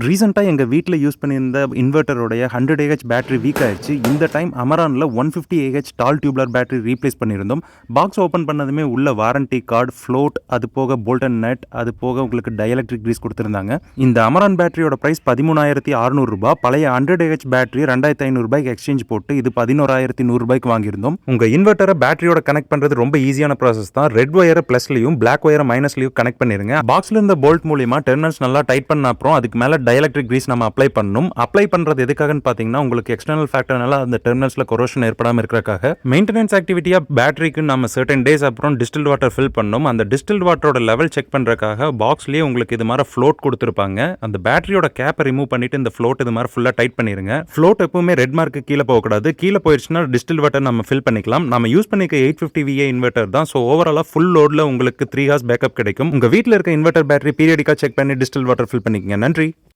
ரீசெண்டாக எங்கள் வீட்டில் யூஸ் பண்ணியிருந்த இன்வெர்ட்டருடைய 100 பேட்டரி வீக் ஆயிடுச்சு. இந்த டைம் அமரானில் 150 டால் டியூப்லர் பேட்டரி ரீப்ளேஸ் பண்ணியிருந்தோம். பாக்ஸ் ஓப்பன் பண்ணதுமே உள்ள வாரண்டி கார்டு, ஃப்ளோட், அது போக போல்ட் அண்ட் நட், அது போக உங்களுக்கு டயலக்ட்ரிக் கிரீஸ் கொடுத்துருந்தாங்க. இந்த அமரான் பேட்டரியோட ப்ரைஸ் 13,600 ரூபாய். பழைய 100 பேட்டரி 2,500 ரூபாய்க்கு எக்ஸ்சேஞ்ச் போட்டு இது 11,100 ரூபாய்க்கு வாங்கியிருந்தோம். உங்கள் இன்வெர்ட்டரை பேட்டரியோட கனெக்ட் பண்ணுறது ரொம்ப ஈஸியான ப்ராசஸ் தான். ரெட் ஒயரை ப்ளஸ்லையும் பிளாக் ஒயரை மைனஸ்லையும் கனெக்ட் பண்ணிருங்க. பாக்ஸில் இருந்த போல்ட் மூலியமா டெர்மினல்ஸ் நல்லா டைட் பண்ண அப்புறம் அதுக்கு மேலே டயலக்ட்ரிக் கிரீஸ் நம்ம அப்ளை பண்ணணும். அப்ளை பண்றது எதுக்காகன்னு பார்த்தீங்கன்னா, உங்களுக்கு எக்ஸ்டர்னல் ஃபேக்டர்னால அந்த டெர்மினல்ஸ்ல கொரோஷன் ஏற்படாமல் இருக்கிறதுக்காக. மெயின்டெனன்ஸ் ஆக்டிவிட்டியா பேட்டரிக்கு நம்ம சர்டன் டேஸ் அப்புறம் டிஸ்டில்ட் வாட்டர் ஃபில் பண்ணணும். அந்த டிஸ்டில்ட் வாட்டரோட லெவல் செக் பண்றதுக்காக பாக்ஸ்லயே உங்களுக்கு இது மாதிரி ஃப்ளோட் கொடுத்துருப்பாங்க. அந்த பேட்டரியோட கேப்பை ரிமூவ் பண்ணிட்டு இந்த ஃப்ளோட் இது மாதிரி ஃபுல்லா டைட் பண்ணிருங்க. ஃப்ளோட் எப்பவுமே ரெட் மார்க்கு கீழே போகக்கூடாது. கீழே போயிடுச்சுன்னா டிஸ்டில்ட் வாட்டர் நம்ம ஃபில் பண்ணிக்கலாம். நம்ம யூஸ் பண்ணிக்க 850 VA இன்வெர்ட்டர் தான். ஸோ ஓவராலா ஃபுல் லோட்ல உங்களுக்கு 3 ஹவர்ஸ் பேக்கப் கிடைக்கும். உங்க வீட்டில் இருக்க இன்வெர்ட்டர் பேட்டரி பீரியடிக்கா செக் பண்ணி டிஸ்டில்ட் வாட்டர் ஃபில் பண்ணிக்கங்க. நன்றி.